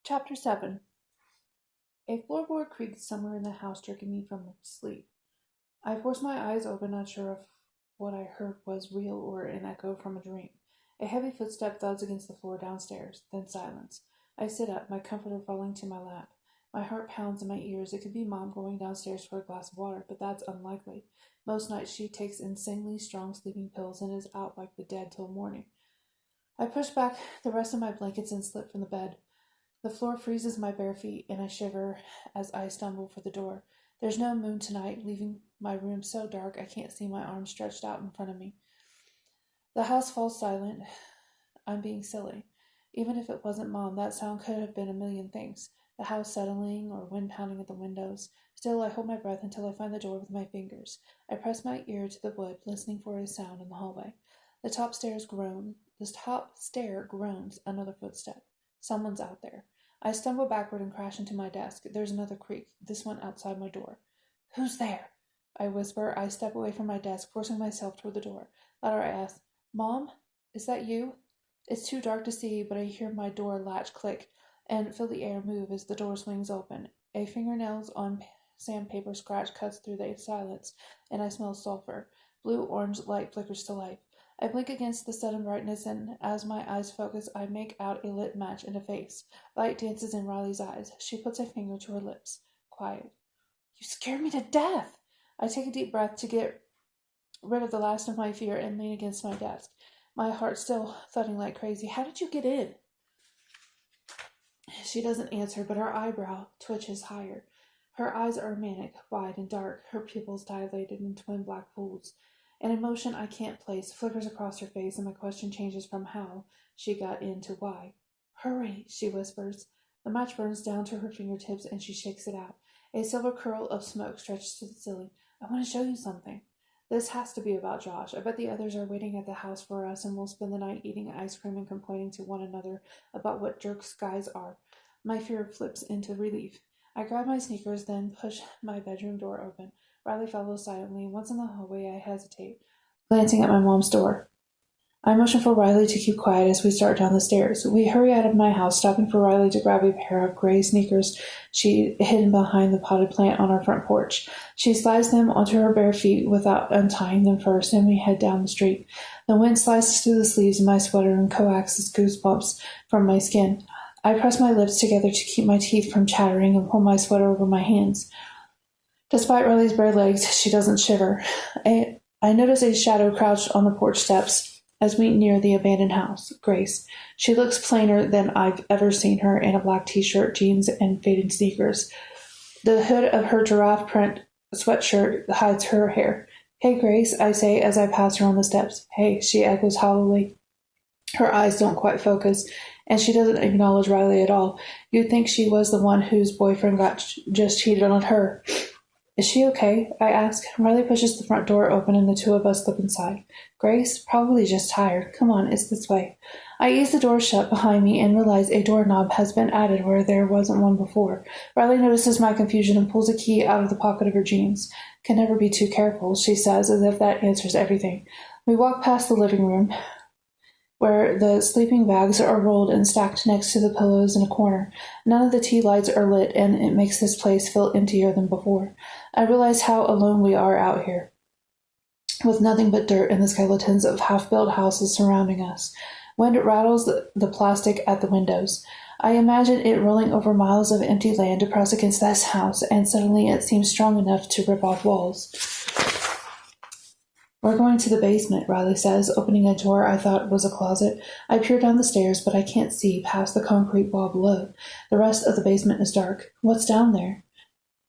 Chapter 7. A floorboard creaked somewhere in the house, jerking me from sleep. I forced my eyes open, not sure if what I heard was real or an echo from a dream. A heavy footstep thuds against the floor downstairs, then silence. I sit up, my comforter falling to my lap. My heart pounds in my ears. It could be Mom going downstairs for a glass of water, but that's unlikely. Most nights she takes insanely strong sleeping pills and is out like the dead till morning. I push back the rest of my blankets and slip from the bed. The floor freezes my bare feet, and I shiver as I stumble for the door. There's no moon tonight, leaving my room so dark I can't see my arms stretched out in front of me. The house falls silent. I'm being silly. Even if it wasn't Mom, that sound could have been a million things. The house settling or wind pounding at the windows. Still, I hold my breath until I find the door with my fingers. I press my ear to the wood, listening for a sound in the hallway. The top stair groans. Another footstep. Someone's out there. I stumble backward and crash into my desk. There's another creak, this one outside my door. Who's there? I whisper. I step away from my desk, forcing myself toward the door. Louder I ask, Mom? Is that you? It's too dark to see, but I hear my door latch click and feel the air move as the door swings open. A fingernails on sandpaper scratch cuts through the silence, and I smell sulfur. Blue-orange light flickers to life. I blink against the sudden brightness, and as my eyes focus, I make out a lit match and a face. Light dances in Riley's eyes. She puts a finger to her lips. Quiet. You scared me to death! I take a deep breath to get rid of the last of my fear and lean against my desk, my heart still thudding like crazy. How did you get in? She doesn't answer, but her eyebrow twitches higher. Her eyes are manic, wide and dark, her pupils dilated in twin black pools. An emotion I can't place flickers across her face, and my question changes from how she got in to why. Hurry, she whispers. The match burns down to her fingertips, and she shakes it out. A silver curl of smoke stretches to the ceiling. I want to show you something. This has to be about Josh. I bet the others are waiting at the house for us, and we'll spend the night eating ice cream and complaining to one another about what jerks guys are. My fear flips into relief. I grab my sneakers, then push my bedroom door open. Riley follows silently, and once in the hallway I hesitate, glancing at my mom's door. I motion for Riley to keep quiet as we start down the stairs. We hurry out of my house, stopping for Riley to grab a pair of gray sneakers she'd hidden behind the potted plant on our front porch. She slides them onto her bare feet without untying them first, and we head down the street. The wind slices through the sleeves of my sweater and coaxes goosebumps from my skin. I press my lips together to keep my teeth from chattering and pull my sweater over my hands. Despite Riley's bare legs, she doesn't shiver. I notice a shadow crouched on the porch steps as we near the abandoned house, Grace. She looks plainer than I've ever seen her in a black t-shirt, jeans, and faded sneakers. The hood of her giraffe print sweatshirt hides her hair. Hey, Grace, I say as I pass her on the steps. Hey, she echoes hollowly. Her eyes don't quite focus, and she doesn't acknowledge Riley at all. You'd think she was the one whose boyfriend just cheated on her. Is she okay? I ask. Riley pushes the front door open and the two of us slip inside. Grace? Probably just tired. Come on, it's this way. I ease the door shut behind me and realize a doorknob has been added where there wasn't one before. Riley notices my confusion and pulls a key out of the pocket of her jeans. Can never be too careful, she says, as if that answers everything. We walk past the living room, where the sleeping bags are rolled and stacked next to the pillows in a corner. None of the tea lights are lit, and it makes this place feel emptier than before. I realize how alone we are out here, with nothing but dirt and the skeletons of half-built houses surrounding us. Wind rattles the plastic at the windows. I imagine it rolling over miles of empty land to press against this house, and suddenly it seems strong enough to rip off walls. We're going to the basement, Riley says, opening a door I thought was a closet. I peer down the stairs, but I can't see past the concrete wall below. The rest of the basement is dark. What's down there?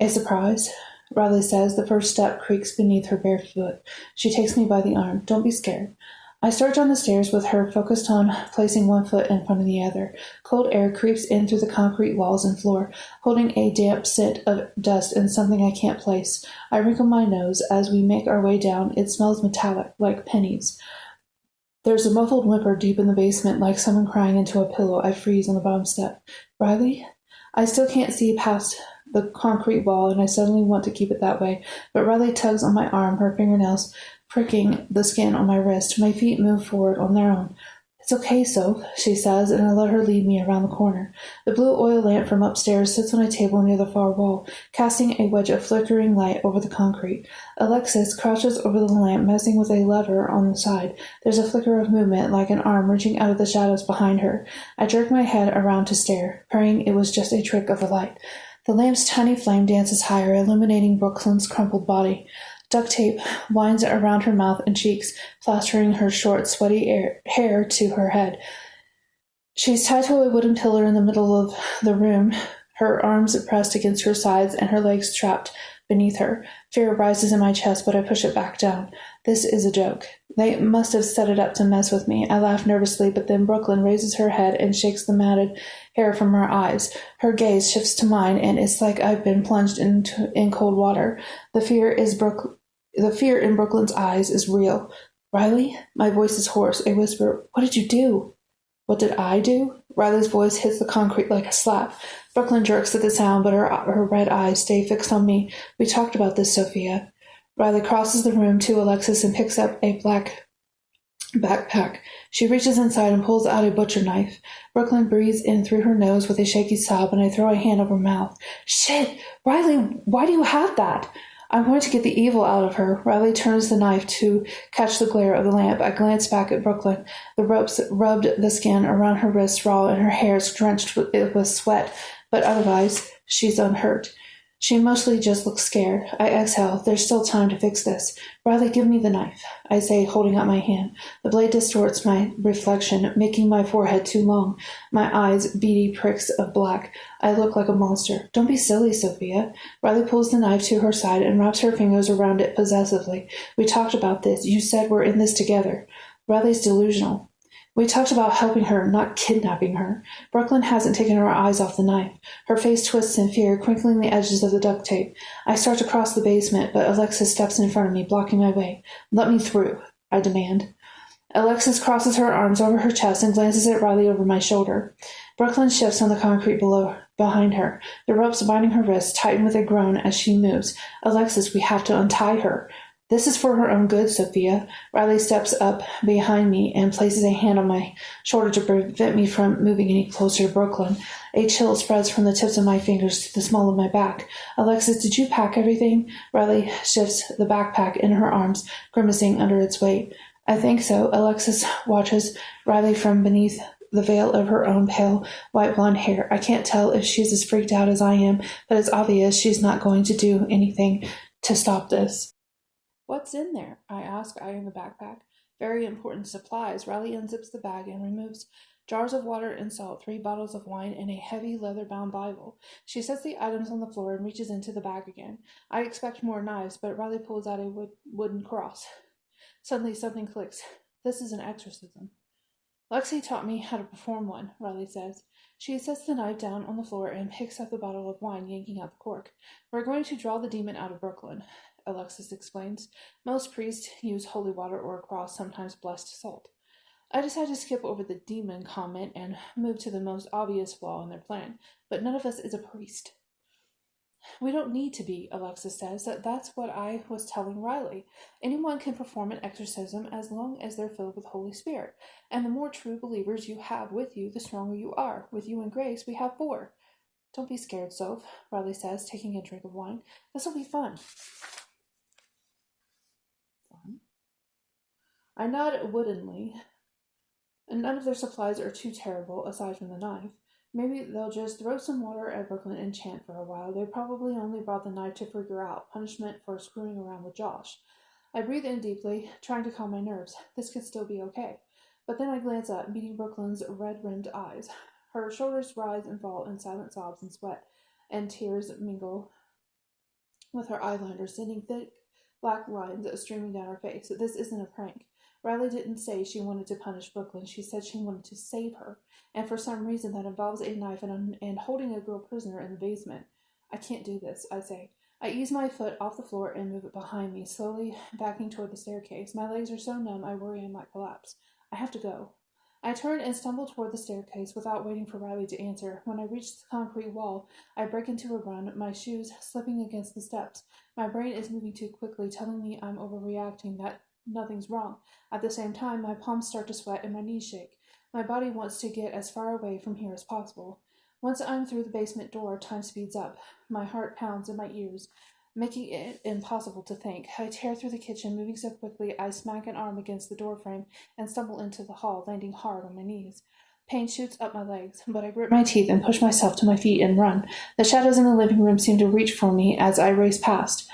A surprise, Riley says. The first step creaks beneath her bare foot. She takes me by the arm. Don't be scared. I start down the stairs with her focused on placing one foot in front of the other. Cold air creeps in through the concrete walls and floor, holding a damp scent of dust and something I can't place. I wrinkle my nose as we make our way down. It smells metallic, like pennies. There's a muffled whimper deep in the basement, like someone crying into a pillow. I freeze on the bottom step. Riley? I still can't see past the concrete wall, and I suddenly want to keep it that way, but Riley tugs on my arm, her fingernails pricking the skin on my wrist. My feet move forward on their own. It's okay, Soph, she says, and I let her lead me around the corner. The blue oil lamp from upstairs sits on a table near the far wall, casting a wedge of flickering light over the concrete. Alexis crouches over the lamp, messing with a lever on the side. There's a flicker of movement, like an arm reaching out of the shadows behind her. I jerk my head around to stare, praying it was just a trick of the light. The lamp's tiny flame dances higher, illuminating Brooklyn's crumpled body. Duct tape winds around her mouth and cheeks, plastering her short, sweaty hair to her head. She's tied to a wooden pillar in the middle of the room, her arms pressed against her sides and her legs trapped beneath her. Fear rises in my chest, but I push it back down. This is a joke. They must have set it up to mess with me. I laugh nervously, but then Brooklyn raises her head and shakes the matted hair from her eyes. Her gaze shifts to mine, and it's like I've been plunged in cold water. The fear in Brooklyn's eyes is real. Riley? My voice is hoarse, a whisper. What did you do? What did I do? Riley's voice hits the concrete like a slap. Brooklyn jerks at the sound, but her red eyes stay fixed on me. We talked about this, Sophia. Riley crosses the room to Alexis and picks up a black backpack. She reaches inside and pulls out a butcher knife. Brooklyn breathes in through her nose with a shaky sob, and I throw a hand over her mouth. Shit! Riley, why do you have that? I'm going to get the evil out of her. Riley turns the knife to catch the glare of the lamp. I glance back at Brooklyn. The ropes rubbed the skin around her wrists raw, and her hair is drenched with sweat, but otherwise she's unhurt. She mostly just looks scared. I exhale. There's still time to fix this. Riley, give me the knife, I say, holding out my hand. The blade distorts my reflection, making my forehead too long, my eyes beady pricks of black. I look like a monster. Don't be silly, Sophia. Riley pulls the knife to her side and wraps her fingers around it possessively. We talked about this. You said we're in this together. Riley's delusional. We talked about helping her, not kidnapping her. Brooklyn hasn't taken her eyes off the knife. Her face twists in fear, crinkling the edges of the duct tape. I start to cross the basement, but Alexis steps in front of me, blocking my way. Let me through, I demand. Alexis crosses her arms over her chest and glances at Riley over my shoulder. Brooklyn shifts on the concrete behind her. The ropes binding her wrists tighten with a groan as she moves. Alexis, we have to untie her. This is for her own good, Sophia. Riley steps up behind me and places a hand on my shoulder to prevent me from moving any closer to Brooklyn. A chill spreads from the tips of my fingers to the small of my back. Alexis, did you pack everything? Riley shifts the backpack in her arms, grimacing under its weight. I think so. Alexis watches Riley from beneath the veil of her own pale, white blonde hair. I can't tell if she's as freaked out as I am, but it's obvious she's not going to do anything to stop this. What's in there? I ask, eyeing the backpack. Very important supplies. Riley unzips the bag and removes jars of water and salt, 3 bottles of wine, and a heavy leather-bound Bible. She sets the items on the floor and reaches into the bag again. I expect more knives, but Riley pulls out a wooden cross. Suddenly something clicks. This is an exorcism. Lexi taught me how to perform one, Riley says. She sets the knife down on the floor and picks up the bottle of wine, yanking out the cork. We're going to draw the demon out of Brooklyn, Alexis explains. Most priests use holy water or a cross, sometimes blessed salt. I decide to skip over the demon comment and move to the most obvious flaw in their plan, but none of us is a priest. We don't need to be, Alexis says. That's what I was telling Riley. Anyone can perform an exorcism as long as they're filled with Holy Spirit, and the more true believers you have with you, the stronger you are. With you and Grace, we have 4. Don't be scared, Soph, Riley says, taking a drink of wine. This'll be fun. I nod woodenly, and none of their supplies are too terrible, aside from the knife. Maybe they'll just throw some water at Brooklyn and chant for a while. They probably only brought the knife to freak her out, punishment for screwing around with Josh. I breathe in deeply, trying to calm my nerves. This could still be okay. But then I glance up, meeting Brooklyn's red-rimmed eyes. Her shoulders rise and fall in silent sobs and sweat, and tears mingle with her eyeliner, sending thick black lines streaming down her face. This isn't a prank. Riley didn't say she wanted to punish Brooklyn. She said she wanted to save her. And for some reason that involves a knife and holding a girl prisoner in the basement. I can't do this, I say. I ease my foot off the floor and move it behind me, slowly backing toward the staircase. My legs are so numb I worry I might collapse. I have to go. I turn and stumble toward the staircase without waiting for Riley to answer. When I reach the concrete wall, I break into a run, my shoes slipping against the steps. My brain is moving too quickly, telling me I'm overreacting, that nothing's wrong. At the same time, my palms start to sweat and my knees shake. My body wants to get as far away from here as possible. Once I'm through the basement door, time speeds up. My heart pounds in my ears, making it impossible to think. I tear through the kitchen, moving so quickly I smack an arm against the doorframe and stumble into the hall, landing hard on my knees. Pain shoots up my legs, but I grit my teeth and push myself to my feet and run. The shadows in the living room seem to reach for me as I race past.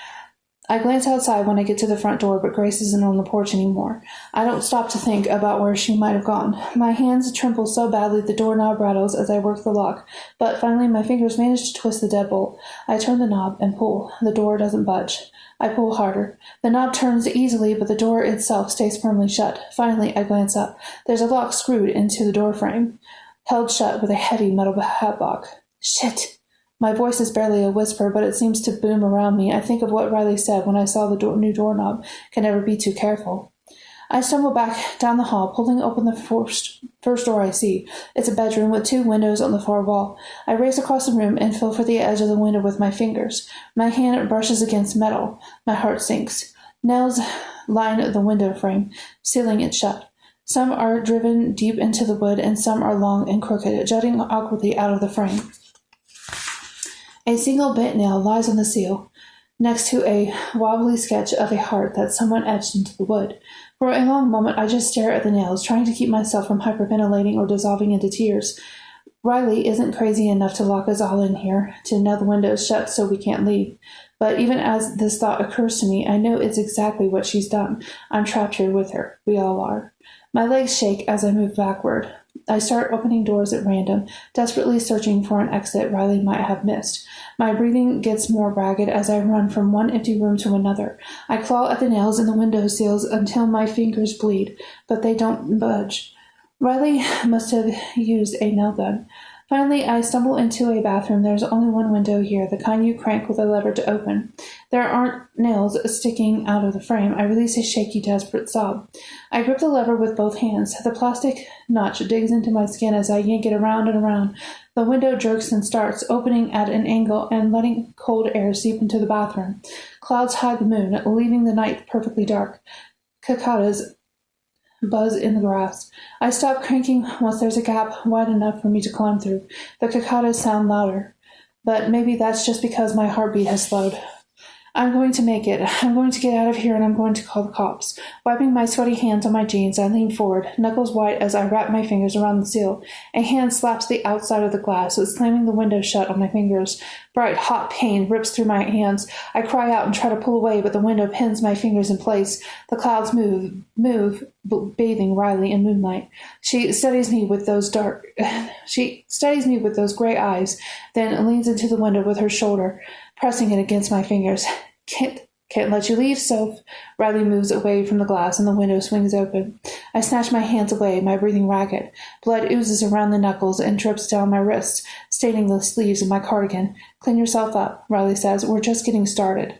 I glance outside when I get to the front door, but Grace isn't on the porch anymore. I don't stop to think about where she might have gone. My hands tremble so badly the doorknob rattles as I work the lock, but finally my fingers manage to twist the deadbolt. I turn the knob and pull. The door doesn't budge. I pull harder. The knob turns easily, but the door itself stays firmly shut. Finally, I glance up. There's a lock screwed into the doorframe, held shut with a heavy metal padlock. Shit! My voice is barely a whisper, but it seems to boom around me. I think of what Riley said when I saw the new doorknob. Can never be too careful. I stumble back down the hall, pulling open the first door I see. It's a bedroom with 2 windows on the far wall. I race across the room and feel for the edge of the window with my fingers. My hand brushes against metal. My heart sinks. Nails line the window frame, sealing it shut. Some are driven deep into the wood, and some are long and crooked, jutting awkwardly out of the frame. A single bent nail lies on the seal, next to a wobbly sketch of a heart that someone etched into the wood. For a long moment, I just stare at the nails, trying to keep myself from hyperventilating or dissolving into tears. Riley isn't crazy enough to lock us all in here, to nail the windows shut so we can't leave. But even as this thought occurs to me, I know it's exactly what she's done. I'm trapped here with her. We all are. My legs shake as I move backward. I start opening doors at random, desperately searching for an exit Riley might have missed. My breathing gets more ragged as I run from one empty room to another. I claw at the nails in the window sills until my fingers bleed, but they don't budge. Riley must have used a nail gun. Finally, I stumble into a bathroom. There's only one window here, the kind you crank with a lever to open. There aren't nails sticking out of the frame. I release a shaky, desperate sob. I grip the lever with both hands. The plastic notch digs into my skin as I yank it around and around. The window jerks and starts, opening at an angle and letting cold air seep into the bathroom. Clouds hide the moon, leaving the night perfectly dark. Cicadas buzz in the grass. I stop cranking once there's a gap wide enough for me to climb through. The cicadas sound louder, but maybe that's just because my heartbeat has slowed. I'm going to make it. I'm going to get out of here, and I'm going to call the cops. Wiping my sweaty hands on my jeans, I lean forward, knuckles white as I wrap my fingers around the seal. A hand slaps the outside of the glass, slamming the window shut on my fingers. Bright, hot pain rips through my hands. I cry out and try to pull away, but the window pins my fingers in place. The clouds move, bathing Riley in moonlight. She studies me with those gray eyes, then leans into the window with her shoulder, pressing it against my fingers. Can't let you leave, Soph. Riley moves away from the glass and the window swings open. I snatch my hands away, my breathing ragged. Blood oozes around the knuckles and drips down my wrists, staining the sleeves of my cardigan. Clean yourself up, Riley says. We're just getting started.